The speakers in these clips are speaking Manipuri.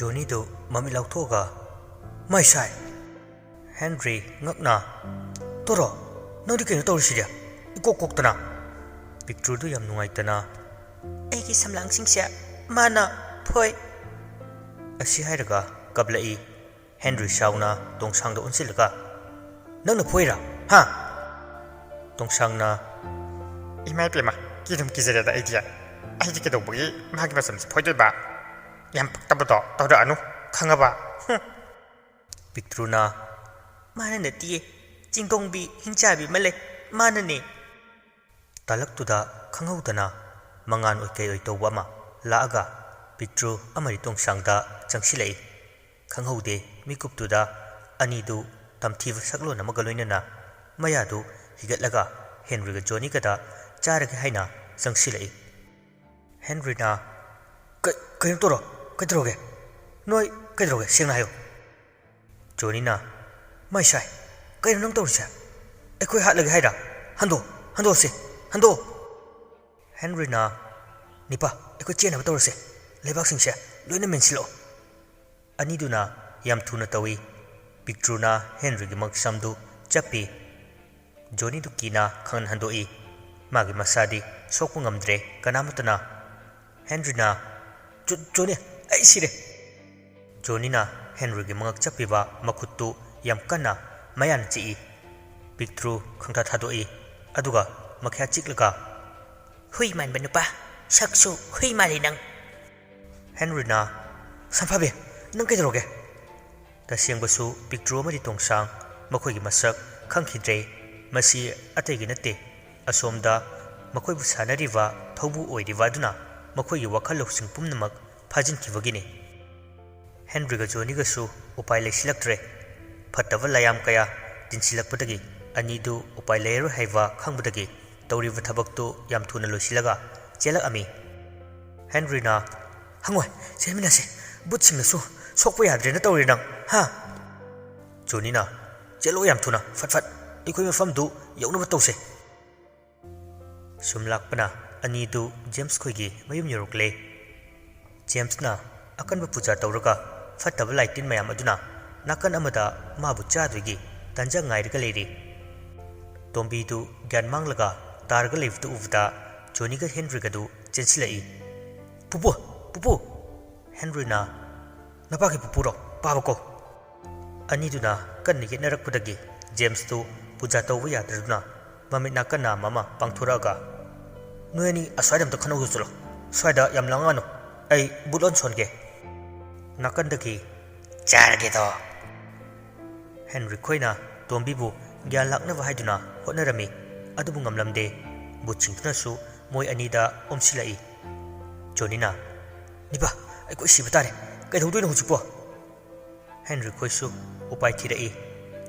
Johnny do mami lautoga mai sai Henry ngakna toro nodi keno tawrisidia ikok koktana Victor do yam nungai tana eigi samlang singsia mana phoi asi hairaga kablai Henry sauna tongsang do unsilga nangna phoira ha tongsangna imai pema kidum kizere da idea ai ke do bugi magi basam phoi ba yam paktabudo tawda anu khangaba Victor na mana nati jingkongbi hingchabi male mana ne talak tuda khanghaudana mangan oikei oi tawba ma laaga Victor amari tongsangda changsilai khanghaude mikup tuda ani du tamthiva saklo na magaloina maya du higatlaga Henry ga Johnny kada charage haina changsilai Henry na kai toro kadroge noi kadroge sengna hayo Johnny na mai sai kai nang tawrisa ekoi hatlage haida hando se hando Henry na nipa ekoi chena tawrse lebak singse loina mensilo ani duna yam thuna tawi Victor na Henry gi maksamdu chapi Johnny du kina khan handoi magi masadi sokku ngamdre kanamatana Henry na Johnny ai sire Johnny na Henry gi mangak chapiba makhutu yam kana mayan chi Victor khangtha thadoi aduga makhya chiklaga hui man banupa saksu hui mari nang Henry na samphabe nang kedroge ta siangbasu Victor amadi tongsang makhoi gi masak khangkhidre masi atei gi nate asomda makhoi bu sanariwa thobu oiriwa duna makhoi gi wakhal loksing pumnamak phajin kibagini Henry ga Johnny ga su upai lesilaktre phattava layam kaya tinsilakpadagi ani du upai leero haiwa khangbadagi tawriwa thabaktu yam thuna losilaga chelak ami Henry na hangoi selmina se butsimna su sokpa yadre na tawri nang ha Johnny na chelo yam thuna fatfat ikoi mafam du yaunaba tawse sumlakpana ani du James khoigi mayum yorokle James na akanba puja tawraga fattaba laitin mayam aduna nakan amada mabu chaduigi tanja ngairga leiri tombi du gyan manglaga targa leivtu uvda Johnny ga Henry ga du chensilai pupu Henry na napaki pupuro pabako ani duna kanni ge narakpudagi James tu puja tawwa yadruna mamit nakana mama pangthuraga noeni aswaidam to khanau sulo swaida yam langano ai bulon songe nakandagi charage to Henry khoina tombi bu gyan lakna wa haiduna hotnarami adubu ngamlamde buchingtuna su moi anida omsilai Johnny na niba ai ko sibtare kai thodoina hujukpo Henry khoisu upai thirai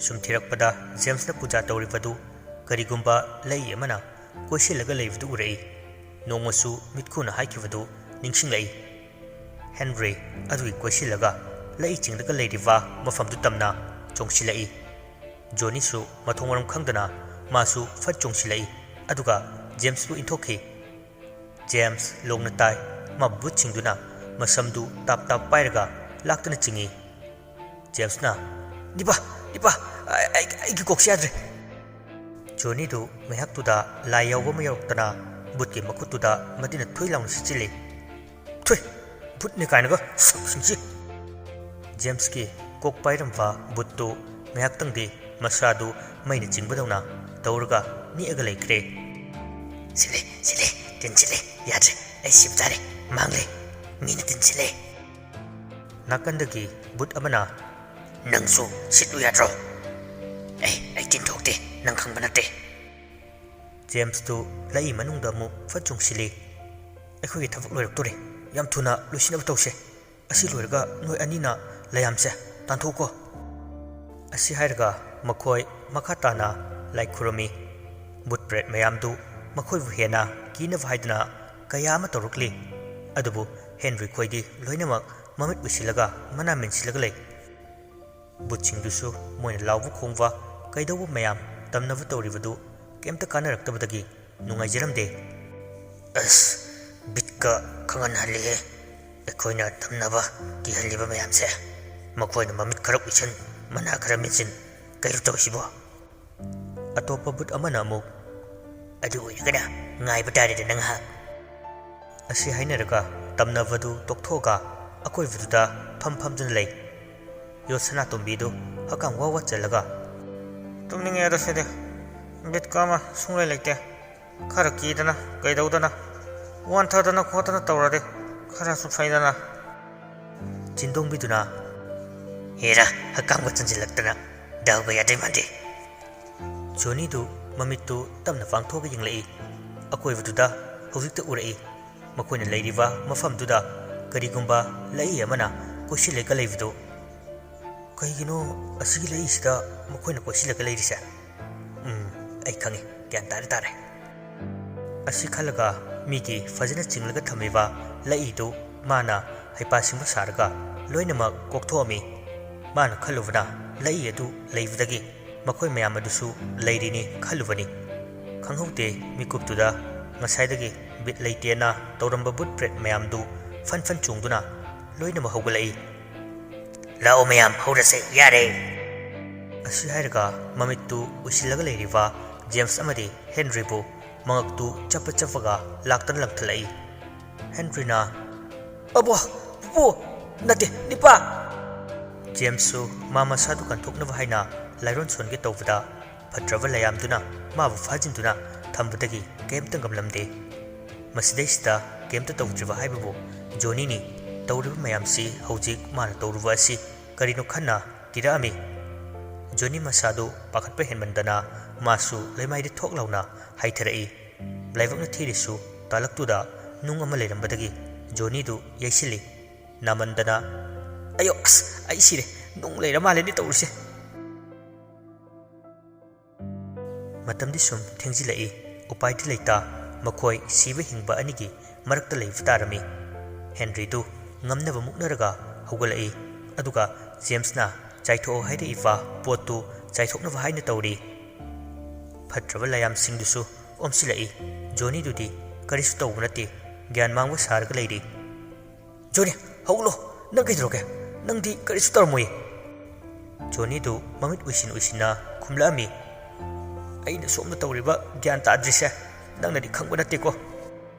sum thirakpada James na puja tawribadu karigumba lei amana koisilaga leivdu urei nongmasu mitkhuna haikivadu ningsinglai Henry adui koisilaga lei chingdaga leiriwa mafamdu tamna chongsilai Johnny su mathongwaram khangdana masu fat chongsilai aduga James bu inthokhi James longna tai mabut chingduna masamdu tap pairaga laktana chingi James na nipa ai gi koksiadre Johnny du mehak tuda lai yawa mayorktana butki makhutuda madina thoilaung sichili thoi butne kainaga singsi James ki kok pairamwa buttu mehak tangdi masadu maina chingbadawna tawraga ni aga laikre sile tinsile yadre ai sibtare mangle mina tinsile nakandagi but amana nangsu sitlu yadro ai tinthokte nang khangbanate James tu lai manungda mu fachung sili ekhoi thabak loiraktore yam thuna lusinab tawse asi loiraga noi anina layamse tanthoko asi hairaga makhoi makhatana lai khurami but bread mayamdu makhoi bu hena kina vaidna kayama torukli adubu Henry khoidi loinamak mamit busilaga mana mensilaga lei butchingdusu moina lawbu khongwa kaidawu mayam tamnavu tawribadu kemta kanaraktabadagi nungai jaramde as bitka khangan hali ꯑꯩꯈꯣꯏꯅ ꯇꯝꯅꯕ ꯀꯤꯍꯜꯂꯤꯕ ꯃꯌꯥꯝꯁꯦ ꯃꯈꯣꯏꯅ ꯃꯃꯤꯠ ꯈꯔ ꯎꯏꯁꯟ ꯃꯅꯥ ꯈꯔ ꯃꯦꯟꯁꯤꯟ ꯀꯩꯅꯣ ꯇꯧꯁꯤꯕꯣ? ꯑꯇꯣꯞꯄ ꯕꯨꯠ ꯑꯃꯅ ꯑꯃꯨꯛ ꯑꯗꯨ ꯑꯣꯏꯔꯒꯅ ꯉꯥꯏꯕ ꯇꯥꯔꯦꯗꯅ ꯉꯥꯏꯍꯥꯛ ꯑꯁꯤ ꯍꯥꯏꯅꯔꯒ ꯇꯝꯅꯕꯗꯨ ꯇꯣꯛꯊꯣꯛꯑꯒ ꯑꯀꯣꯏꯕꯗꯨꯗ ꯐꯝꯗꯨꯅ ꯂꯩ꯫ ꯌꯣꯠꯁꯅꯥꯇꯣꯝꯕꯤꯗꯨ ꯍꯛꯀꯥꯝ ꯋꯥ ꯆꯜꯂꯒ ꯇꯨꯝꯅꯤꯡꯉꯦ ꯑꯗꯣ ꯁꯤꯗꯤ ꯕꯤꯠꯀ ꯑꯃ ꯁꯨꯡꯂꯩ ꯂꯩꯇꯦ꯫ ꯈꯔ ꯀꯤꯗꯅ ꯀꯩꯗꯧꯗꯅ ꯋꯥꯟꯊꯗꯅ ꯈꯣꯠꯇꯅ ꯇꯧꯔꯗꯤ ꯈꯔꯁꯨ ꯐꯩꯗꯅ꯫ ꯆꯤꯟꯗꯣꯡꯕꯤꯗꯨꯅ ꯍꯦꯔꯥ ꯍꯛꯀꯥꯝꯒ ꯆꯟꯁꯤꯜꯂꯛꯇꯅ ꯗꯥꯎꯒ ꯌꯥꯗꯣꯏ ꯃꯥꯟꯗꯦ꯫ ꯖꯣꯅꯤꯗꯨ ꯃꯃꯤꯠꯇꯨ ꯇꯞꯅ ꯄꯥꯡꯊꯣꯛꯑꯒ ꯌꯦꯡꯂꯛꯏ꯫ ꯑꯀꯣꯏꯕꯗꯨꯗ ꯍꯧꯖꯤꯛꯇ ꯎꯔꯛꯏ ꯃꯈꯣꯏꯅ ꯂꯩꯔꯤꯕ ꯃꯐꯝꯗꯨꯗ ꯀꯔꯤꯒꯨꯝꯕ ꯂꯩꯏ ꯑꯃꯅ ꯀꯣꯏꯁꯤꯜꯂꯒ ꯂꯩꯕꯗꯨ꯫ ꯀꯩꯒꯤꯅꯣ ꯑꯁꯤꯒꯤ ꯂꯩꯏꯁꯤꯗ ꯃꯈꯣꯏꯅ ꯀꯣꯏꯁꯤꯜꯂꯒ ꯂꯩꯔꯤꯁꯦ? ꯑꯩ ꯈꯪꯉꯤ, ꯒ꯭ꯌꯥꯟ ꯇꯥꯔꯦ꯫ ꯑꯁꯤ ꯈꯜꯂꯒ ꯃꯤꯒꯤ ꯐꯖꯅ ꯆꯤꯡꯂꯒ ꯊꯝꯃꯤꯕ ꯂꯩꯏꯗꯨ ꯃꯥꯅ ꯍꯩꯄꯥ ꯁꯤꯡꯕ ꯁꯥꯔꯒ ꯂꯣꯏꯅꯃꯛ ꯀꯣꯛꯊꯣꯛꯑꯝꯃꯤ꯫ ꯃꯥꯅ ꯈꯜꯂꯨꯕꯅ ꯂꯩꯏ ꯑꯗꯨ ꯂꯩꯕꯗꯒꯤ ꯃꯈꯣꯏ ꯃꯌꯥꯝ ꯑꯗꯨꯁꯨ ꯂꯩꯔꯤꯅꯤ ꯈꯜꯂꯨꯕꯅꯤ꯫ ꯈꯪꯍꯧꯗꯦ ꯃꯤꯀꯨꯞꯇꯨꯗ ꯉꯁꯥꯏꯗꯒꯤ ꯕꯤꯠ ꯂꯩꯇꯦꯅ ꯇꯧꯔꯝꯕ ꯕꯨꯠ ꯕ꯭ꯔꯦꯠ ꯃꯌꯥꯝꯗꯨ ꯐꯟ ꯆꯣꯡꯗꯨꯅ ꯂꯣꯏꯅꯃꯛ ꯍꯧꯒꯠꯂꯛꯏ꯫ ꯂꯥꯛꯑꯣ ꯃꯌꯥꯝ ꯍꯧꯔꯁꯦ ꯌꯥꯔꯦ! ꯑꯁꯤ ꯍꯥꯏꯔꯒ ꯃꯃꯤꯠꯇꯨ ꯎꯏꯁꯤꯜꯂꯒ ꯂꯩꯔꯤꯕ ꯖꯦꯝꯁ ꯑꯃꯗꯤ ꯍꯦꯟꯔꯤꯕꯨ ꯃꯉꯛꯇꯨ ꯆꯞꯄꯒ ꯂꯥꯛꯇꯅ ꯂꯪꯊꯠꯂꯛꯏ꯫ ꯍꯦꯟꯔꯤꯅ ꯑꯕꯣ ꯄꯨꯄꯨ ꯅꯠꯇꯦ ꯅꯤꯄꯥ! ꯖꯦꯝꯁꯁꯨ ꯃꯥ ꯃꯁꯥꯗꯨ ꯀꯟꯊꯣꯛꯅꯕ ꯍꯥꯏꯅ ꯂꯥꯏꯔꯣꯟ ꯁꯣꯟꯒꯦ ꯇꯧꯕꯗ ꯐꯠꯇ꯭ꯔꯕ ꯂꯩꯌꯥꯝꯗꯨꯅ ꯃꯥꯕꯨ ꯐꯥꯖꯤꯟꯗꯨꯅ ꯊꯝꯕꯗꯒꯤ ꯀꯩꯝꯇ ꯉꯝꯂꯝꯗꯦ꯫ ꯃꯁꯤꯗꯩꯁꯤꯗ ꯀꯩꯝꯇ ꯇꯧꯗ꯭ꯔꯤꯕ ꯍꯥꯏꯕꯕꯨ ꯖꯣꯅꯤꯅꯤ꯫ ꯇꯧꯔꯤꯕ ꯃꯌꯥꯝꯁꯤ ꯍꯧꯖꯤꯛ ꯃꯥꯅ ꯇꯧꯔꯨꯕ ꯑꯁꯤ ꯀꯔꯤꯅꯣ ꯈꯟꯅ ꯀꯤꯔꯛꯑꯝꯃꯤ꯫ ꯖꯣꯅꯤ ꯃꯁꯥꯗꯨ ꯄꯥꯈꯠꯄ ꯍꯦꯟꯃꯟꯗꯅ ꯃꯥꯁꯨ ꯂꯩꯃꯥꯏꯗ ꯊꯣꯛ ꯂꯥꯎꯅ ꯍꯥꯏꯊꯔꯛꯏ꯫ ꯂꯥꯏꯕꯛꯅ ꯊꯤꯔꯤꯁꯨ ꯇꯥꯂꯛꯇꯨꯗ ꯅꯨꯡ ꯑꯃ ꯂꯩꯔꯝꯕꯗꯒꯤ ꯖꯣꯅꯤꯗꯨ ꯌꯩꯁꯤꯜꯂꯤ꯫ ꯅꯥꯃꯟꯗꯅ ꯑꯌꯣ ꯑꯁ ꯑꯩ ꯁꯤꯔꯦ, ꯅꯨꯡ ꯂꯩꯔ ꯃꯥꯜꯂꯦꯅꯦ ꯇꯧꯔꯤꯁꯦ꯫ ꯃꯇꯝꯗꯤ ꯁꯨꯝ ꯊꯦꯡꯖꯤꯜꯂꯛꯏ꯫ ꯎꯄꯥꯏꯗꯤ ꯂꯩꯇ ꯃꯈꯣꯏ ꯁꯤꯕ ꯍꯤꯡꯕ ꯑꯅꯤꯒꯤ ꯃꯔꯛꯇ ꯂꯩꯕ ꯇꯥꯔꯝꯃꯤ꯫ ꯍꯦꯟꯔꯤꯗꯨ ꯉꯝꯅꯕ ꯃꯨꯛꯅꯔꯒ ꯍꯧꯒꯠꯂꯛꯏ꯫ ꯑꯗꯨꯒ ꯖꯦꯝꯁꯅ ꯆꯥꯏꯊꯣꯛꯑꯣ ꯍꯥꯏꯔꯛꯏꯕ ꯄꯣꯠꯇꯨ ꯆꯥꯏꯊꯣꯛꯅꯕ ꯍꯥꯏꯅ ꯇꯧꯔꯤ꯫ ꯐꯠꯇ꯭ꯔꯕ ꯂꯥꯏꯌꯥꯝꯁꯤꯡꯗꯨꯁꯨ ꯑꯣꯝꯁꯤꯜꯂꯛꯏ꯫ ꯖꯣꯅꯤꯗꯨꯗꯤ ꯀꯔꯤꯁꯨ ꯇꯧꯕ ꯅꯠꯇꯦ, ꯒ꯭ꯌꯥꯟ ꯃꯥꯡꯕ ꯁꯥꯔꯒ ꯂꯩꯔꯤ꯫ ꯖꯣꯅꯤ ꯍꯧꯒꯠꯂꯣ, ꯅꯪ ꯀꯩꯗꯧꯔꯒꯦ? ꯅꯪꯗꯤ ꯀꯔꯤꯁꯨ ꯇꯧꯔꯝꯃꯣꯏ꯫ ꯖꯣꯅꯤꯗꯨ ꯃꯃꯤꯠ ꯎꯏꯁꯤꯟꯅ ꯈꯨꯝꯂꯛꯑꯝꯃꯤ꯫ ꯑꯩꯅ ꯁꯣꯝꯗ ꯇꯧꯔꯤꯕ ꯒ꯭ꯌꯥꯟ ꯇꯥꯗ꯭ꯔꯤꯁꯦ ꯅꯪꯅꯗꯤ ꯈꯪꯕ ꯅꯠꯇꯦꯀꯣ꯫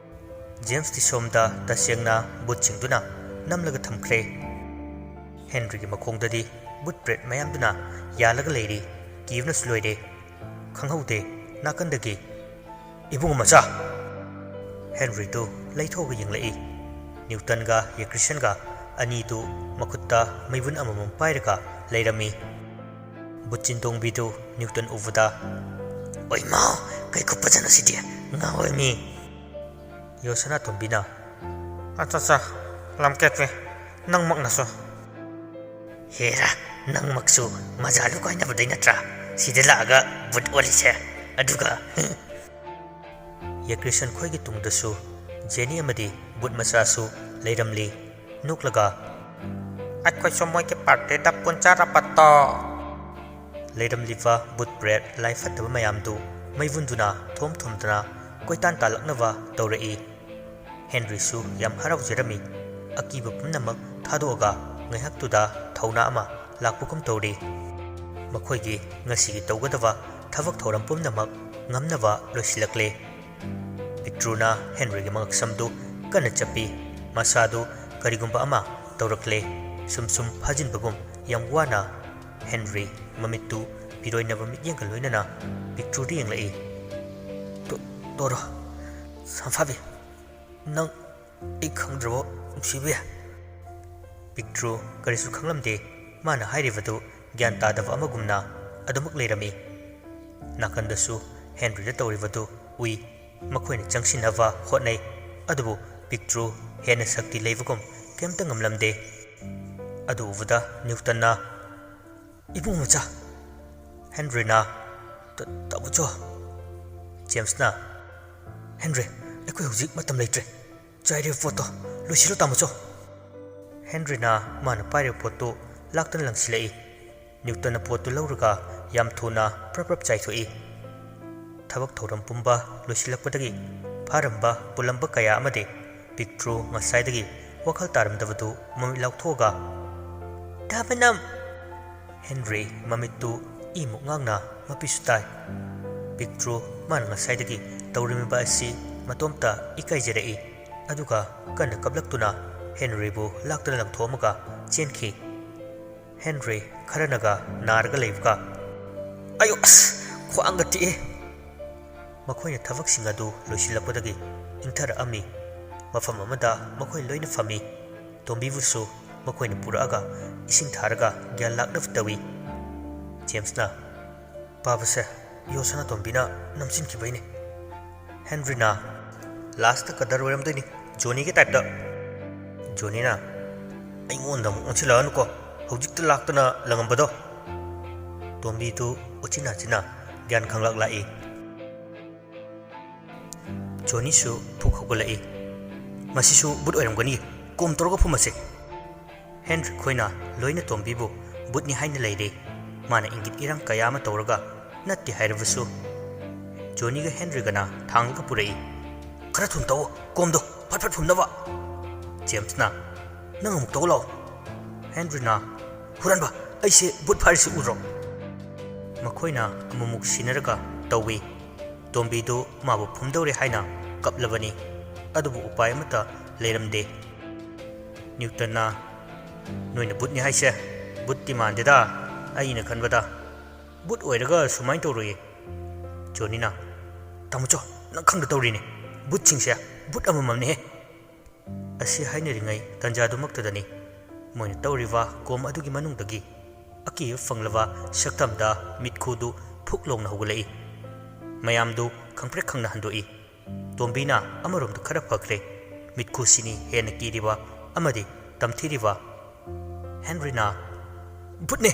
ꯖꯦꯝꯁꯇꯤ ꯁꯣꯝꯗ ꯇꯁꯦꯡꯅ ꯕꯨꯠꯁꯤꯡꯗꯨꯅ ꯅꯝꯂꯒ ꯊꯝꯈ꯭ꯔꯦ꯫ ꯍꯦꯟꯔꯤꯒꯤ ꯃꯈꯣꯡꯗꯗꯤ ꯕꯨꯠ ꯕ꯭ꯔꯦꯠ ꯃꯌꯥꯝꯗꯨꯅ ꯌꯥꯜꯂꯒ ꯂꯩꯔꯤ꯫ ꯀꯤꯕꯅꯁꯨ ꯂꯣꯏꯔꯦ꯫ ꯈꯪꯍꯧꯗꯦ ꯅꯥꯀꯟꯗꯒꯤ ꯏꯕꯨꯡꯉꯣ ꯃꯆꯥ! ꯍꯦꯟꯔꯤꯗꯨ ꯂꯩꯊꯣꯛꯑꯒ ꯌꯦꯡꯂꯛꯏ꯫ ꯅ꯭ꯌꯨꯇꯟꯒ ꯌꯦꯀ꯭ꯔꯤꯁꯟꯒ ꯑꯅꯤꯗꯨ ꯃꯈꯨꯠꯇ ꯃꯩꯕꯨꯟ ꯑꯃꯃꯝ ꯄꯥꯏꯔꯒ ꯂꯩꯔꯝꯃꯤ꯫ ꯕꯨꯠ ꯆꯤꯟꯗꯣꯡꯕꯤꯗꯨ ꯅ꯭ꯌꯨꯇꯟ ꯎꯕꯗ ꯑꯣꯏꯃꯥꯎ ꯀꯩ ꯈꯨꯐꯖꯅꯣ ꯁꯤꯗꯤ, ꯉꯥꯎꯔꯦꯃꯤ! ꯌꯣꯠꯁꯅꯥꯇꯣꯝꯕꯤꯅ ꯑꯆꯥ ꯂꯝꯀꯦꯠꯄꯤ ꯅꯪꯃꯛꯅꯁꯨ꯫ ꯍꯦꯔꯥ ꯅꯪꯃꯛꯁꯨ ꯃꯖꯥꯂꯨ ꯀꯥꯏꯅꯕꯗꯩ ꯅꯠꯇ꯭ꯔꯥ ꯁꯤꯗ ꯂꯥꯛꯑꯒ ꯕꯨꯠ ꯑꯣꯜꯂꯤꯁꯦ? ꯑꯗꯨꯒ ꯌꯦꯀ꯭ꯔꯤꯁꯟ ꯈꯣꯏꯒꯤ ꯇꯨꯡꯗꯁꯨ ꯖꯦꯅꯤ ꯑꯃꯗꯤ ꯕꯨꯠ ꯃꯆꯥꯁꯨ ꯂꯩꯔꯝꯂꯤ꯫ ꯅꯣꯛꯂꯒ ꯑꯩꯈꯣꯏꯁꯨ ꯃꯣꯏꯒꯤ ꯄꯥꯔꯇꯤꯗ ꯄꯨꯟꯖꯔꯕꯗꯣ! ꯂꯩꯔꯝꯂꯤꯕ ꯕꯨꯠ ꯕ꯭ꯔꯦꯠ ꯂꯥꯏ ꯐꯠꯇꯕ ꯃꯌꯥꯝꯗꯨ ꯃꯩꯕꯨꯟꯗꯨꯅ ꯊꯣꯝꯗꯅ ꯀꯣꯏꯇꯥꯟ ꯇꯥꯜꯂꯛꯅꯕ ꯇꯧꯔꯛꯏ꯫ ꯍꯦꯟꯔꯤꯁꯨ ꯌꯥꯝ ꯍꯔꯥꯎꯖꯔꯝꯃꯤ꯫ ꯑꯀꯤꯕ ꯄꯨꯝꯅꯃꯛ ꯊꯥꯗꯣꯛꯑꯒ ꯉꯥꯏꯍꯥꯛꯇꯨꯗ ꯊꯧꯅꯥ ꯑꯃ ꯂꯥꯛꯄꯒꯨꯝ ꯇꯧꯔꯤ꯫ ꯃꯈꯣꯏꯒꯤ ꯉꯁꯤꯒꯤ ꯇꯧꯒꯗꯕ ꯊꯕꯛ ꯊꯧꯔꯝ ꯄꯨꯝꯅꯃꯛ ꯉꯝꯅꯕ ꯂꯣꯏꯁꯤꯜꯂꯛꯂꯦ꯫ ꯄꯤꯛꯇ꯭ꯔꯨꯅ ꯍꯦꯟꯔꯤꯒꯤ ꯃꯉꯛꯁꯝꯗꯨ ꯀꯟꯅ ꯆꯞꯄꯤ꯫ ꯃꯁꯥꯗꯨ ꯀꯔꯤꯒꯨꯝꯕ ꯑꯃ ꯇꯧꯔꯛꯂꯦ꯫ ꯁꯨꯝ ꯐꯥꯖꯤꯟꯕꯒꯨꯝ ꯌꯥꯝ ꯋꯥꯅ ꯍꯦꯟꯔꯤ ꯃꯃꯤꯠꯇꯨ ꯄꯤꯔꯣꯏꯅꯕ ꯃꯤꯠꯌꯦꯡꯒ ꯂꯣꯏꯅꯅ ꯄꯤꯛꯇ꯭ꯔꯨꯗ ꯌꯦꯡꯂꯛꯏ꯫ ꯇꯣꯔꯣ ꯁꯝꯐꯥꯕꯤ, ꯅꯪ ꯑꯩ ꯈꯪꯗ꯭ꯔꯕꯣ ꯅꯨꯡꯁꯤꯕꯤ? ꯄꯤꯛꯇ꯭ꯔꯨ ꯀꯔꯤꯁꯨ ꯈꯪꯂꯝꯗꯦ꯫ ꯃꯥꯅ ꯍꯥꯏꯔꯤꯕꯗꯨ ꯒ꯭ꯌꯥꯟ ꯇꯥꯗꯕ ꯑꯃꯒꯨꯝꯅ ꯑꯗꯨꯃꯛ ꯂꯩꯔꯝꯃꯤ꯫ ꯅꯥꯀꯟꯗꯁꯨ ꯍꯦꯟꯔꯤꯗ ꯇꯧꯔꯤꯕꯗꯨ ꯎꯏ꯫ ꯃꯈꯣꯏꯅ ꯆꯪꯁꯤꯟꯅꯕ ꯍꯣꯠꯅꯩ, ꯑꯗꯨꯕꯨ ꯄꯤꯛꯇ꯭ꯔꯨ ꯍꯦꯟꯅ ꯁꯛꯇꯤ ꯂꯩꯕꯒꯨꯝ ꯀꯩꯝꯇ ꯉꯝꯂꯝꯗꯦ꯫ ꯑꯗꯨ ꯎꯕꯗ ꯅ꯭ꯌꯨꯇꯟꯅ ꯏꯕꯨꯡꯉꯣ ꯃꯆꯥ! ꯍꯦꯟꯔꯤꯅ ꯇꯥꯃꯣꯆꯣ! ꯖꯦꯝꯁꯅ ꯍꯦꯟꯔꯤ ꯑꯩꯈꯣꯏ ꯍꯧꯖꯤꯛ ꯃꯇꯝ ꯂꯩꯇ꯭ꯔꯦ, ꯆꯥꯏꯔꯤꯕ ꯄꯣꯠꯇꯣ ꯂꯣꯏꯁꯤꯜꯂꯣ ꯇꯥꯃꯣꯆꯣ! ꯍꯦꯟꯔꯤꯅ ꯃꯥꯅ ꯄꯥꯏꯔꯤꯕ ꯄꯣꯠꯇꯨ ꯂꯥꯛꯇꯅ ꯂꯪꯁꯤꯜꯂꯛꯏ꯫ ꯅ꯭ꯌꯨꯇꯟꯅ ꯄꯣꯠꯇꯨ ꯂꯧꯔꯒ ꯌꯥꯝ ꯊꯨꯅ ꯄ꯭ꯔꯞ ꯆꯥꯏꯊꯣꯛꯏ꯫ ꯊꯕꯛ ꯊꯧꯔꯝ ꯄꯨꯝꯕ ꯂꯣꯏꯁꯤꯜꯂꯛꯄꯗꯒꯤ ꯐꯥꯔꯝꯕ ꯄꯨꯜꯂꯝꯕ ꯀꯌꯥ ꯑꯃꯗꯤ ꯄꯤꯛꯇ꯭ꯔꯨ ꯉꯁꯥꯏꯗꯒꯤ wakal taramdavadu mamit lauthoga dabanam Henry mamitu imuk ngangna mapisutai Victor man ngasaidagi tawrimiba asi matomta ikaijere aduga kana kablaktuna Henry bu laktana lamthomaga chenki Henry kharanaga narga leibga ayo as khwanga ti makhoina thabak adu loisilapodagi inthar ami mafam amada makhoi loina fami tombibusu makhoina puraga ising tharaga gyan lakna ftawi James na babase yosana tombina namsin ki baine Henry na last kadar waram doini Johnny ke type da Johnny na aingonda mu onchila anu ko hojik laktana langambado tombi tu uchina china gyan khanglak lai Johnny su phukhogolai masisu but oiramgani kom torgo phumase Henry khoina loina tombi bu butni haina leide mana ingit irang kayama tawraga natti hairabusu Johnny ga Henry gana thangga purai khara thun taw komdo phat phumnaba James na nang amuk tawlo Henry na huranba aise but pharisi uro makhoina amumuk sinaraga tawi tombi do mabu phumdore haina kaplabani adubu upay mata leiramde Newton na noina butni haise butti mandeda aina khanbada but oiraga sumai tawroye Johnny na tamucho nang khangda tawrini but chingse but amamamne asi haineringai tanjadumaktadani moina tawriwa kom adugi manungdagi aki fanglava saktamda mitkhudu phuklongna hogulai mayamdu khangprek khangna handoi tombina amaromda khara phakre mitku sini hena kiriwa amadi tamthiriwa Henry na butne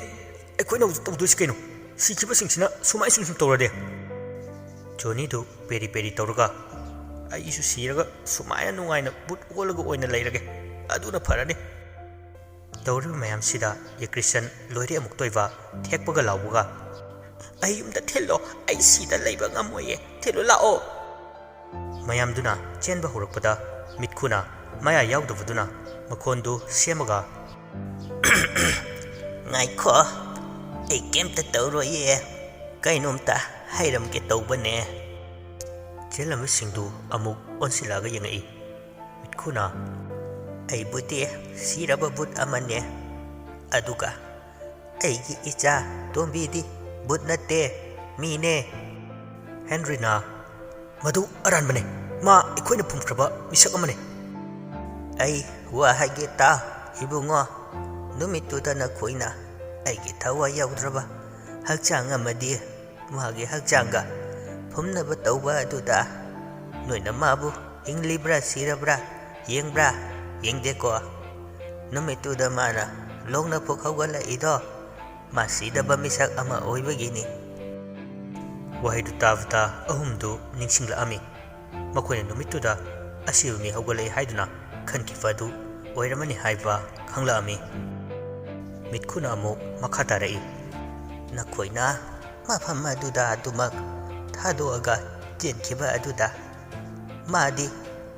ekoina tawduis keno sikiba singsina sumai sum tawrade Johnny do peri peri tawraga ai isu siraga sumaya nungaina but olaga oina leirage aduna farani tawri mayam sida ye Christian loire amuk toiwa thekpaga lawuga ai umda thello ai sida leiba ngamoye thelo lao mayam duna chenba horakpada mitkhuna maya yaudavuduna makhondu semaga ngaikho ai kemta tawroye kainomta hairamke tawbane Jelam singdu amuk onsilaga yengai mitkhuna ai buti siraba but amane aduga ai gi icha tombi di but nate mine Henry na madu aran bane ma ikoina phumkraba misak amane ai wa hage ta ibungo numitu dana khoina ai gi thawa yaudraba hakchang amadi mage hakchanga phumnaba tawba aduda noina mabu inglibra sirabra yengbra yengdeko numitu da mana longna phokhawala ido masida ba misak ama oibagini wahidu tavta ahumdu ningsingla ami makoina numitu da asiumi hawgalai haiduna khanki fadu oiramani haiba khangla ami mitkhuna amu makhata rai nakoina mafam aduda adumak thadoaga jenkhiba aduda madi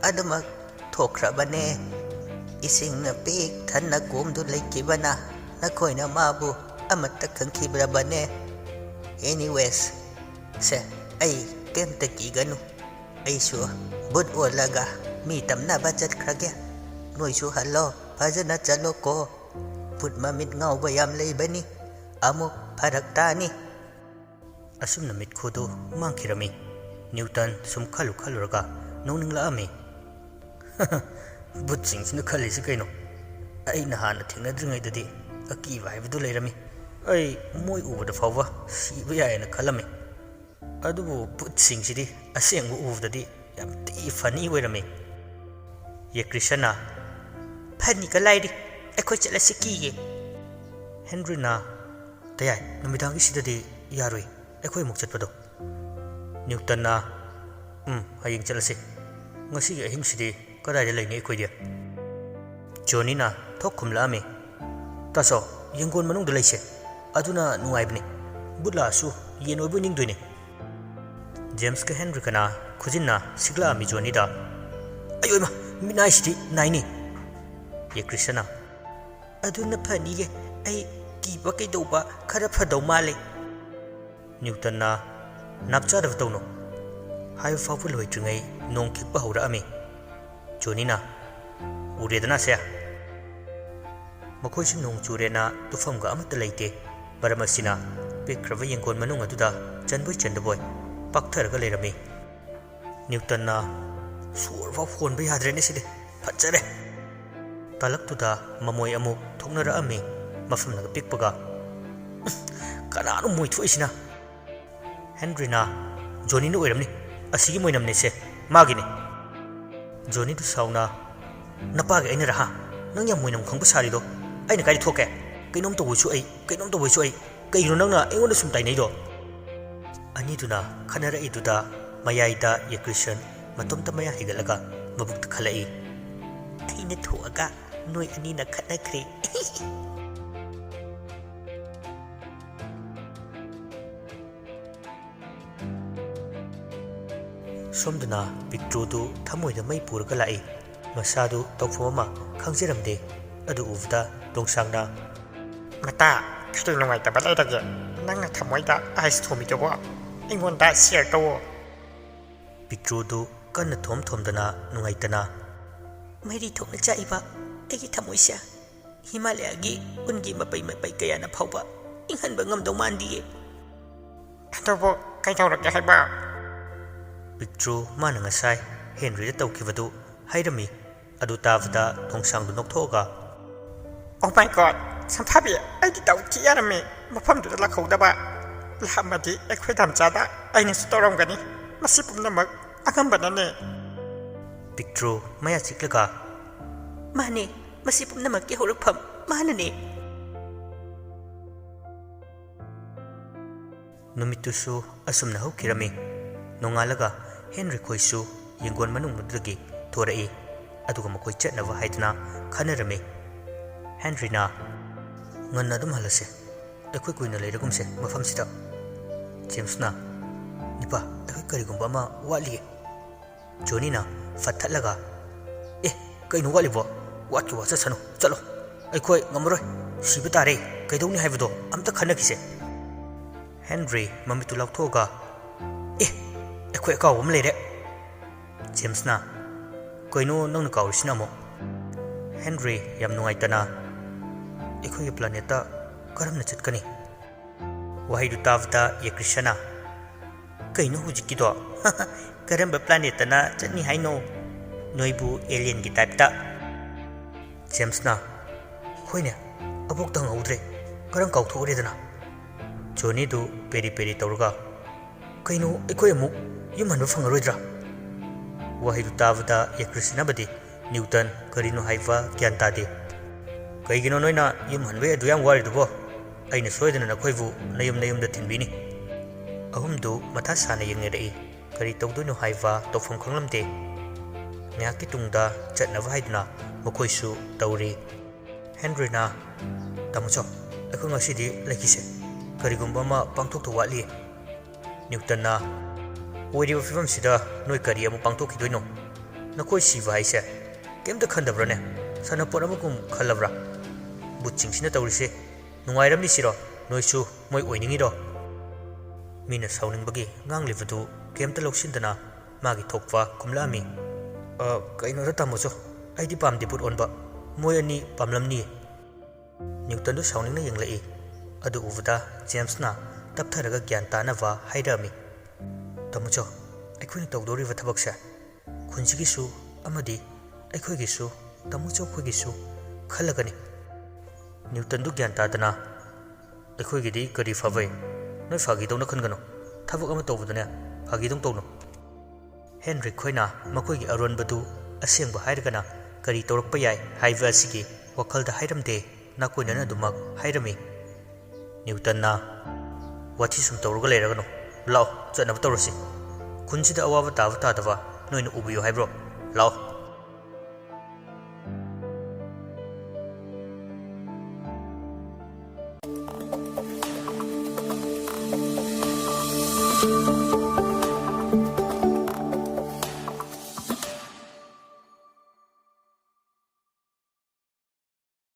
adumak thokrabane isingna pik thanna komdu leikibana nakoina mabu amata khangkhibrabane anyways se ai kemta kiganu aisu bud olaga mi tamna ba chatkrage noisu hallo phajana chalo ko put mamit ngau bayam leibani amu pharaktani asumna mitkhudu mangkhirami Newton sum khalu khaluraga noningla ami but singsina khalisi kaino ai nahana thingnadringai dadi aki vaibudu leirami ai moi ubada fawa siba yaina khalame adubu but singsidi asengbu ubdadi yam ti fani oirami ye Krishna phani ka lairi ekoi chalasi kiye Henry na tayai numidangi sidadi yaroi ekoi muk chatpado Newton na haying chalasi ngasi ahing sidi kadai leini ekoi dia Johnny na thokhumla ami taso yengon manung dalaise aduna nuaibni butla su yenobu ningdoine James ka Henry kana khujinna sigla ami Johnny da ayoima minai sidi naini ꯌꯦꯀ꯭ꯔꯤꯁꯅ ꯑꯗꯨꯅ ꯐꯅꯤꯌꯦ ꯑꯩ ꯀꯤꯕ ꯀꯩꯗꯧꯕ ꯈꯔ ꯐꯗꯧ ꯃꯥꯜꯂꯦ ꯅ꯭ꯌꯨꯇꯟꯅ ꯅꯥꯞꯆꯥꯗꯕ ꯇꯧꯅꯣ ꯍꯥꯏꯕ ꯐꯥꯎꯕ ꯂꯣꯏꯗ꯭ꯔꯤꯉꯩ ꯅꯣꯡ ꯈꯤꯛꯄ ꯍꯧꯔꯛꯑꯝꯃꯤ ꯖꯣꯅꯤꯅ ꯎꯔꯦꯗꯅ ꯁꯦ ꯃꯈꯣꯏꯁꯨ ꯅꯣꯡ ꯆꯨꯔꯦꯅ ꯇꯨꯐꯝꯒ ꯑꯃꯠꯇ ꯂꯩꯇꯦ ꯃꯔꯝ ꯑꯁꯤꯅ ꯄꯤꯛꯈ꯭ꯔꯕ ꯌꯦꯡꯒꯣꯟ ꯃꯅꯨꯡ ꯑꯗꯨꯗ ꯆꯟꯕꯣꯏ ꯆꯟꯗꯕꯣꯏ ꯄꯥꯛꯊꯔꯒ ꯂꯩꯔꯝꯃꯤ ꯅ꯭ꯌꯨꯇꯟꯅ ꯁꯣꯔꯐꯥꯎ ꯍꯣꯟꯕ ꯌꯥꯗ꯭ꯔꯦꯅꯦ ꯁꯤꯗꯤ ꯐꯖꯔꯦ ꯇꯥꯂꯛꯇꯨꯗ ꯃꯃꯣꯏ ꯑꯃꯨꯛ ꯊꯣꯛꯅꯔꯛꯑꯝꯃꯤ ꯃꯐꯝꯅꯒ ꯄꯤꯛꯄꯒ ꯀꯅꯥꯅꯣ ꯃꯣꯏ ꯊꯣꯛꯏꯁꯤꯅ ꯍꯦꯟꯔꯤꯅ ꯖꯣꯅꯤꯅ ꯑꯣꯏꯔꯝꯅꯤ ꯑꯁꯤꯒꯤ ꯃꯣꯏꯅꯝꯅꯦꯁꯦ ꯃꯥꯒꯤꯅꯤ ꯖꯣꯅꯤꯗꯨ ꯁꯥꯎꯅ ꯅꯄꯥꯒꯤ ꯑꯩꯅ ꯔꯍꯥ ꯅꯪ ꯌꯥꯝ ꯃꯣꯏꯅꯝ ꯈꯪꯕ ꯁꯥꯔꯤꯗꯣ ꯑꯩꯅ ꯀꯥꯏꯗ ꯊꯣꯛꯀꯦ ꯀꯩꯅꯣꯝ ꯇꯧꯕꯁꯨ ꯑꯩ ꯀꯩꯒꯤꯅꯣ ꯅꯪꯅ ꯑꯩꯉꯣꯟꯗ ꯁꯨꯝ ꯇꯥꯏꯅꯩꯗꯣ ꯑꯅꯤꯗꯨꯅ ꯈꯟꯅꯔꯛꯏꯗꯨꯗ ꯃꯌꯥꯏꯗ ꯌꯦꯀ꯭ꯔꯤꯁꯟ ꯃꯇꯣꯝꯇ ꯃꯌꯥ ꯍꯤꯒꯠꯂꯒ ꯃꯕꯨꯛꯇ ꯈꯜꯂꯛꯏ ꯑꯩꯅ ꯊꯣꯛꯑꯒ ꯅꯣꯏ ꯑꯅꯤꯅ ꯈꯠꯅꯈ꯭ꯔꯦ ꯁꯣꯝꯗꯅ ꯄꯤꯛꯇ꯭ꯔꯨꯗꯨ ꯊꯃꯣꯏꯗ ꯃꯩ ꯄꯨꯔꯒ ꯂꯥꯛꯏ ꯃꯁꯥꯗꯨ ꯇꯧꯐꯝ ꯑꯃ ꯈꯪꯖꯔꯝꯗꯦ ꯑꯗꯨ ꯎꯕꯗ ꯗꯣꯡꯁꯥꯡꯅ ꯃꯇꯥ ꯀꯔꯤ ꯅꯨꯡꯉꯥꯏꯇꯕ ꯂꯩꯔꯒꯦ ꯅꯪꯅ ꯊꯃꯣꯏꯗ ꯑꯥꯏꯁ ꯊꯣꯝꯃꯤꯗꯨꯕꯣ ꯑꯩꯉꯣꯟꯗ ꯁꯤꯌꯔ ꯇꯧꯋꯣ ꯄꯤꯛꯇ꯭ꯔꯨꯗꯨ ꯀꯟꯅ ꯊꯣꯝꯗꯅ ꯅꯨꯡꯉꯥꯏꯇꯅ ꯃꯩꯔꯤ ꯊꯣꯛꯅ ꯆꯥꯛꯏꯕ ꯑꯩꯒꯤ ꯊꯃꯣꯏꯁꯦ ꯍꯤꯃꯥꯂꯌꯥꯒꯤ ꯎꯟꯒꯤ ꯃꯄꯩ ꯀꯌꯥꯅ ꯐꯥꯎꯕ ꯏꯪꯍꯟꯕ ꯉꯝꯗꯧ ꯃꯥꯟꯗꯤꯌꯦ ꯑꯗꯨꯕꯨ ꯀꯩꯗꯧꯔꯒꯦ ꯍꯥꯏꯕ ꯄꯤꯛꯇ꯭ꯔꯨ ꯃꯥꯅ ꯉꯁꯥꯏ ꯍꯦꯟꯔꯤꯗ ꯇꯧꯈꯤꯕꯗꯨ ꯍꯥꯏꯔꯝꯃꯤ ꯑꯗꯨ ꯇꯥꯕꯗ ꯊꯣꯡꯁꯥꯡꯗꯨ ꯅꯣꯛꯊꯣꯛꯑꯒ ꯑꯣ ꯃꯥꯏ ꯒꯣꯗ ꯁꯝꯐꯥꯕꯤ ꯑꯩꯗꯤ ꯇꯧꯈꯤ ꯌꯥꯔꯝꯃꯤ ꯃꯐꯝꯗꯨꯗ ꯂꯥꯛꯍꯧꯗꯕ ꯂꯥꯛꯑꯝꯃꯗꯤ ꯑꯩꯈꯣꯏ ꯗꯥꯝꯆꯥꯗ ꯑꯩꯅꯁꯨ ꯇꯧꯔꯝꯒꯅꯤ ꯃꯁꯤ ꯄꯨꯝꯅꯃꯛ ꯑꯉꯝꯕꯅꯅꯦ ꯄꯤꯛꯇ꯭ꯔꯨ ꯃꯌꯥ ꯆꯤꯛꯂꯒ ꯃꯥꯅꯦ ꯃꯁꯤ ꯄꯨꯝꯅꯃꯛꯀꯤ ꯍꯧꯔꯛꯐꯝ ꯃꯥꯅꯅꯦ ꯅꯨꯃꯤꯠꯇꯨꯁꯨ ꯑꯁꯨꯝꯅ ꯍꯧꯈꯤꯔꯝꯃꯤ ꯅꯣꯡꯉꯥꯜꯂꯒ ꯍꯦꯟꯔꯤ ꯈꯣꯏꯁꯨ ꯌꯦꯡꯒꯣꯟ ꯃꯅꯨꯡꯗꯨꯗꯒꯤ ꯊꯣꯔꯛꯏ ꯑꯗꯨꯒ ꯃꯈꯣꯏ ꯆꯠꯅꯕ ꯍꯥꯏꯗꯨꯅ ꯈꯟꯅꯔꯝꯃꯤ ꯍꯦꯟꯔꯤꯅ ꯉꯟꯅ ꯑꯗꯨꯝ ꯍꯜꯂꯁꯦ ꯑꯩꯈꯣꯏ ꯀꯨꯏꯅ ꯂꯩꯔꯒꯨꯝꯁꯦ ꯃꯐꯝꯁꯤꯗ ꯖꯦꯝꯁꯅ ꯅꯤꯄꯥ ꯑꯩꯈꯣꯏ ꯀꯔꯤꯒꯨꯝꯕ ꯑꯃ ꯋꯥꯠꯂꯤꯌꯦ ꯖꯣꯅꯤꯅ ꯐꯠꯊꯠꯂꯒ ꯀꯩꯅꯣ ꯋꯥꯠꯂꯤꯕꯣ ꯋꯥꯠꯀꯤ ꯋꯥꯠꯆꯠꯁꯅꯨ ꯆꯠꯂꯣ ꯑꯩꯈꯣꯏ ꯉꯝꯃꯔꯣꯏ ꯁꯤꯕ ꯇꯥꯔꯦ ꯀꯩꯗꯧꯅꯤ ꯍꯥꯏꯕꯗꯣ ꯑꯝꯇ ꯈꯟꯅꯈꯤꯁꯦ ꯍꯦꯟꯔꯤ ꯃꯃꯤꯠꯇꯨ ꯂꯥꯎꯊꯣꯛꯑꯒ ꯑꯩꯈꯣꯏ ꯑꯀꯥꯎꯕ ꯑꯃ ꯂꯩꯔꯦ ꯖꯦꯝꯁꯅ ꯀꯩꯅꯣ ꯅꯪꯅ ꯀꯥꯎꯔꯤꯁꯤꯅ ꯑꯃꯨꯛ ꯍꯦꯟꯔꯤ ꯌꯥꯝ ꯅꯨꯡꯉꯥꯏꯇꯅ ꯑꯩꯈꯣꯏꯒꯤ ꯄ꯭ꯂꯥꯅꯦꯠꯇ ꯀꯔꯝꯅ ꯆꯠꯀꯅꯤ ꯋꯥꯍꯩꯗꯨ ꯇꯥꯕꯗ ꯌꯦꯀ꯭ꯔꯤꯁꯅ ꯀꯩꯅꯣ ꯍꯧꯖꯤꯛꯀꯤꯗꯣ ꯀꯔꯝꯕ ꯄ꯭ꯂꯥꯅꯦꯠꯇꯅ ꯆꯠꯅꯤ ꯍꯥꯏꯅꯣ ꯅꯣꯏꯕꯨ ꯑꯦꯂꯤꯌꯟꯒꯤ ꯇꯥꯏꯞꯇ ꯖꯦꯝꯁꯅ ꯍꯣꯏꯅꯦ ꯑꯕꯣꯛꯇ ꯍꯪꯍꯧꯗ꯭ꯔꯦ ꯀꯔꯝ ꯀꯥꯎꯊꯣꯛꯎꯔꯦꯗꯅ ꯖꯣꯅꯤꯗꯨ ꯄꯦꯔꯤ ꯄꯦꯔꯤ ꯇꯧꯔꯒ ꯀꯩꯅꯣ ꯑꯩꯈꯣꯏ ꯑꯃꯨꯛ ꯌꯨꯝ ꯍꯟꯕ ꯐꯪꯉꯔꯣꯏꯗ꯭ꯔꯥ ꯋꯥꯍꯩꯗꯨ ꯇꯥꯕꯗ ꯌꯦꯀ꯭ꯔꯤꯁꯅꯕꯗꯤ ꯅ꯭ꯌꯨꯇꯟ ꯀꯔꯤꯅꯣ ꯍꯥꯏꯕ ꯒ꯭ꯌꯥꯟ ꯇꯥꯗꯦ ꯀꯩꯒꯤꯅꯣ ꯅꯣꯏꯅ ꯌꯨꯝ ꯍꯟꯕꯩ ꯑꯗꯨ ꯌꯥꯝ ꯋꯥꯔꯤꯗꯨꯕꯣ ꯑꯩꯅ ꯁꯣꯏꯗꯅ ꯅꯈꯣꯏꯕꯨ ꯅꯌꯨꯝꯗ ꯊꯤꯟꯕꯤꯅꯤ ꯑꯍꯨꯝꯗꯨ ꯃꯊꯥ ꯁꯥꯅ ꯌꯦꯡꯅꯔꯛꯏ ꯀꯔꯤ ꯇꯧꯗꯣꯏꯅꯣ ꯍꯥꯏꯕ ꯇꯧꯐꯝ ꯈꯪꯂꯝꯗꯦ ꯉꯥꯏꯍꯥꯛꯀꯤ ꯇꯨꯡꯗ ꯆꯠꯅꯕ ꯍꯥꯏꯗꯨꯅ ꯃꯈꯣꯏꯁꯨ ꯇꯧꯔꯤ ꯍꯦꯟꯔꯤꯅ ꯇꯥꯃꯣꯆꯣ ꯑꯩꯈꯣꯏ ꯉꯁꯤꯗꯤ ꯂꯩꯈꯤꯁꯦ ꯀꯔꯤꯒꯨꯝꯕ ꯑꯃ ꯄꯥꯡꯊꯣꯛꯇ ꯋꯥꯠꯂꯤꯌꯦ ꯅ꯭ꯌꯨꯇꯟꯅ ꯑꯣꯏꯔꯤꯕ ꯐꯤꯕꯝꯁꯤꯗ ꯅꯣꯏ ꯀꯔꯤ ꯑꯃꯨꯛ ꯄꯥꯡꯊꯣꯛꯈꯤꯗꯣꯏꯅꯣ ꯅꯈꯣꯏ ꯁꯤꯕ ꯍꯥꯏꯁꯦ ꯀꯩꯝꯇ ꯈꯟꯗꯕ꯭ꯔꯅꯦ ꯁꯥꯟꯅꯄꯣꯠ ꯑꯃꯒꯨꯝ ꯈꯜꯂꯕ꯭ꯔꯥ ꯕꯨꯠꯁꯤꯡꯁꯤꯅ ꯇꯧꯔꯤꯁꯦ ꯅꯨꯡꯉꯥꯏꯔꯝꯅꯤꯁꯤꯔꯣ ꯅꯣꯏꯁꯨ ꯃꯣꯏ ꯑꯣꯏꯅꯤꯡꯉꯤꯔꯣ ꯃꯤꯅ ꯁꯥꯎꯅꯤꯡꯕꯒꯤ ꯉꯥꯡꯂꯤꯕꯗꯨ ꯀꯩꯝꯇ ꯂꯧꯁꯤꯟꯗꯅ ꯃꯥꯒꯤ ꯊꯣꯛꯄ ꯈꯨꯝꯂꯛꯑꯝꯃꯤ ꯀꯩꯅꯣꯗ ꯇꯥꯃꯣꯆꯣ ꯑꯩꯗꯤ ꯄꯥꯝꯗꯦ ꯕꯨꯠ ꯑꯣꯟꯕ ꯃꯣꯏ ꯑꯅꯤ ꯄꯥꯝꯂꯝꯅꯤꯌꯦ ꯅ꯭ꯌꯨꯇꯟꯗꯨ ꯁꯥꯎꯅꯤꯡꯅ ꯌꯦꯡꯂꯛꯏ ꯑꯗꯨ ꯎꯕꯗ ꯖꯦꯝꯁꯅ ꯇꯞꯊꯔꯒ ꯒ꯭ꯌꯥꯟ ꯇꯥꯅꯕ ꯍꯥꯏꯔꯛꯑꯝꯃꯤ ꯇꯥꯃꯣꯆꯣ ꯑꯩꯈꯣꯏꯅ ꯇꯧꯗꯧꯔꯤꯕ ꯊꯕꯛꯁꯦ ꯈꯨꯟꯁꯤꯒꯤꯁꯨ ꯑꯃꯗꯤ ꯑꯩꯈꯣꯏꯒꯤꯁꯨ ꯇꯥꯃꯣꯆꯣ ꯑꯩꯈꯣꯏꯒꯤꯁꯨ ꯈꯜꯂꯒꯅꯤ ꯅ꯭ꯌꯨꯇꯟꯗꯨ ꯒ꯭ꯌꯥꯟ ꯇꯥꯗꯅ ꯑꯩꯈꯣꯏꯒꯤꯗꯤ ꯀꯔꯤ ꯐꯕꯩ ꯅꯣꯏ ꯐꯥꯒꯤꯗꯧꯅ ꯈꯟꯒꯅꯨ ꯊꯕꯛ ꯑꯃ ꯇꯧꯕꯗꯅꯦ ꯐꯥꯒꯤꯗꯧ ꯇꯧꯅꯨ ꯍꯦꯟꯔꯤ ꯈꯣꯏꯅ ꯃꯈꯣꯏꯒꯤ ꯑꯔꯣꯟꯕꯗꯨ ꯑꯁꯦꯡꯕ ꯍꯥꯏꯔꯒꯅ ꯀꯔꯤ ꯇꯧꯔꯛꯄ ꯌꯥꯏ ꯍꯥꯏꯕ ꯑꯁꯤꯒꯤ ꯋꯥꯈꯜꯗ ꯍꯥꯏꯔꯝꯗꯦ ꯅꯥꯀꯣꯏꯅꯅ ꯑꯗꯨꯃꯛ ꯍꯥꯏꯔꯝꯃꯤ ꯅ꯭ꯌꯨꯇꯟꯅ ꯋꯥꯊꯤ ꯁꯨꯝ ꯇꯧꯔꯒ ꯂꯩꯔꯒꯅꯨ ꯂꯥꯛꯑꯣ ꯆꯠꯅꯕ ꯇꯧꯔꯁꯤ ꯈꯨꯟꯁꯤꯗ ꯑꯋꯥꯕ ꯇꯥꯕ ꯇꯥꯗꯕ ꯅꯣꯏꯅ ꯎꯕꯤꯌꯨ ꯍꯥꯏꯕ꯭ꯔꯣ ꯂꯥꯛꯑꯣ